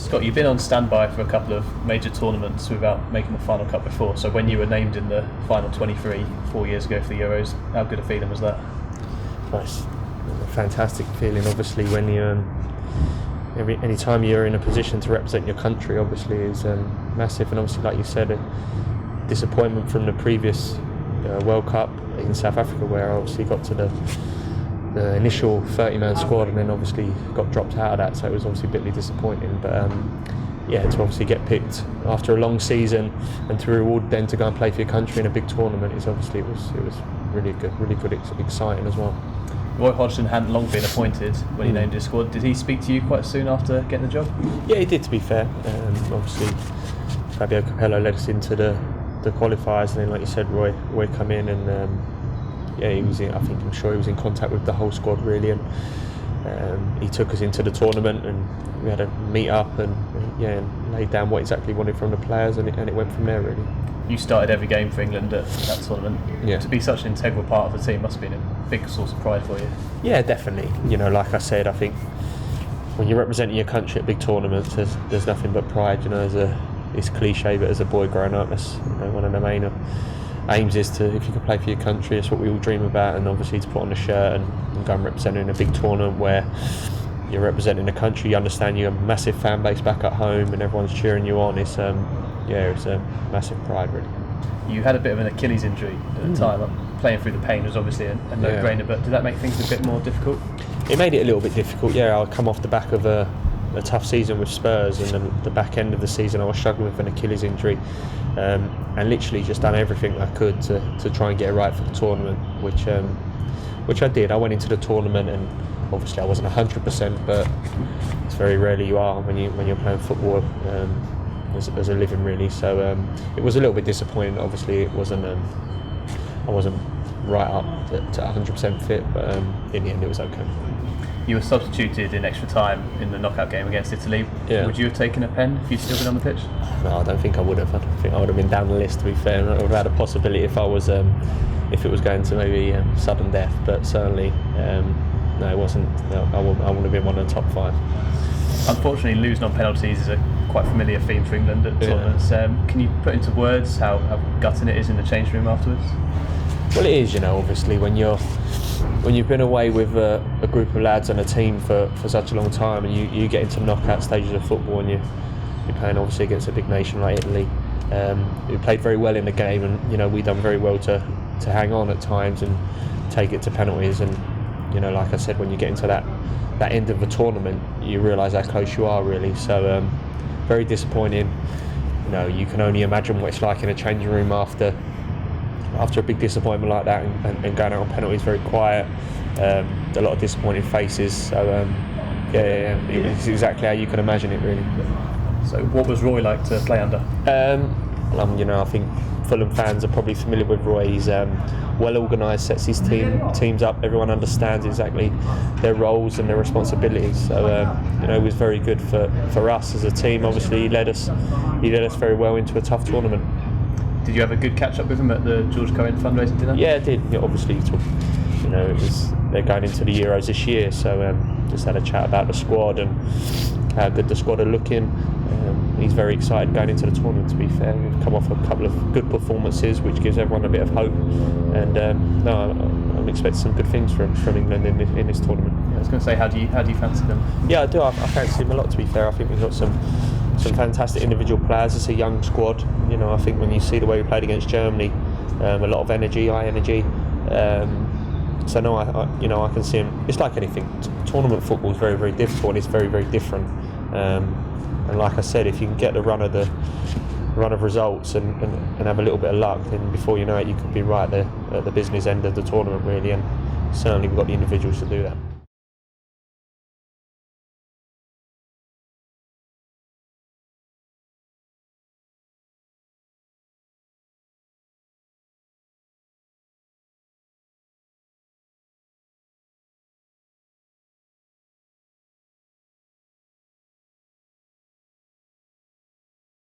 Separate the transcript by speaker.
Speaker 1: Scott, you've been on standby for a couple of major tournaments without making the final cut before. So when you were named in the final 23 4 years ago for the Euros, how good a feeling was that?
Speaker 2: Nice, a fantastic feeling. Obviously, when you any time you're in a position to represent your country, obviously is massive. And obviously, like you said, a disappointment from the previous World Cup in South Africa, where I obviously got to the initial 30-man squad and then obviously got dropped out of that, so it was obviously bitterly disappointing. But to obviously get picked after a long season and to reward then to go and play for your country in a big tournament is obviously it was really good, exciting as well.
Speaker 1: Roy Hodgson hadn't long been appointed when he named his squad. Did he speak to you quite soon after getting the job?
Speaker 2: Yeah, he did, to be fair. Obviously Fabio Capello led us into the qualifiers, and then like you said, Roy come in and I'm sure he was in contact with the whole squad really, and he took us into the tournament and we had a meet up and laid down what exactly he wanted from the players, and it went from there really.
Speaker 1: You started every game for England at that tournament. Yeah. To be such an integral part of the team must have been a big source of pride for you.
Speaker 2: Yeah, definitely. Like I said, I think when you're representing your country at big tournaments, there's nothing but pride. It's cliche, but as a boy growing up, that's one of the main aims is to, if you can play for your country, it's what we all dream about, and obviously to put on a shirt and go and represent in a big tournament where you're representing the country, you understand you have a massive fan base back at home and everyone's cheering you on. It's a massive pride really.
Speaker 1: You had a bit of an Achilles injury at the time. Playing through the pain was obviously a no-brainer, but did that make things a bit more difficult?
Speaker 2: It made it a little bit difficult, yeah. I come off the back of a tough season with Spurs, and then the back end of the season I was struggling with an Achilles injury, and literally just done everything I could to try and get it right for the tournament, which I did. I went into the tournament and obviously I wasn't 100%, but it's very rarely you are when you're playing football as a living really. So it was a little bit disappointing. Obviously it wasn't I wasn't right up to 100% fit, but in the end it was okay.
Speaker 1: You were substituted in extra time in the knockout game against Italy.
Speaker 2: Yeah.
Speaker 1: Would you have taken a pen if you'd still been on the pitch?
Speaker 2: No, I don't think I would have. I don't think I would have been down the list, to be fair. I would have had a possibility if I was, if it was going to maybe sudden death. But certainly, no, it wasn't. No, I wouldn't have been one of the top 5.
Speaker 1: Unfortunately, losing on penalties is a quite familiar theme for England at tournaments. Can you put into words how gutting it is in the change room afterwards?
Speaker 2: Well, it is. Obviously when you've been away with a group of lads and a team for such a long time, and you get into knockout stages of football, and you're playing obviously against a big nation like Italy, who played very well in the game, and we done very well to hang on at times and take it to penalties. And like I said, when you get into that end of the tournament, you realise how close you are really. So very disappointing. You can only imagine what it's like in a changing room after a big disappointment like that, and going out on penalties very quiet. A lot of disappointed faces. So it's exactly how you can imagine it really.
Speaker 1: So what was Roy like to play under?
Speaker 2: I think Fulham fans are probably familiar with Roy. He's well organised, sets his teams up. Everyone understands exactly their roles and their responsibilities. So he was very good for us as a team. Obviously he led us very well into a tough tournament.
Speaker 1: Did you have a good catch up with him at the George Cohen fundraising dinner?
Speaker 2: Yeah, I did. Obviously, they're going into the Euros this year, so just had a chat about the squad and how good the squad are looking. He's very excited going into the tournament, to be fair. We've come off a couple of good performances, which gives everyone a bit of hope. And I'm expecting some good things from England in this tournament.
Speaker 1: Yeah, I was going to say, how do you fancy them?
Speaker 2: Yeah, I do. I fancy him a lot, to be fair. I think we've got some fantastic individual players. It's a young squad. I think when you see the way we played against Germany, a lot of energy, high energy. So no, I can see him. It's like anything. Tournament football is very, very difficult, and it's very, very different. And like I said, if you can get the run of results and have a little bit of luck, then before you know it, you could be right there at the business end of the tournament really. And certainly we've got the individuals to do that.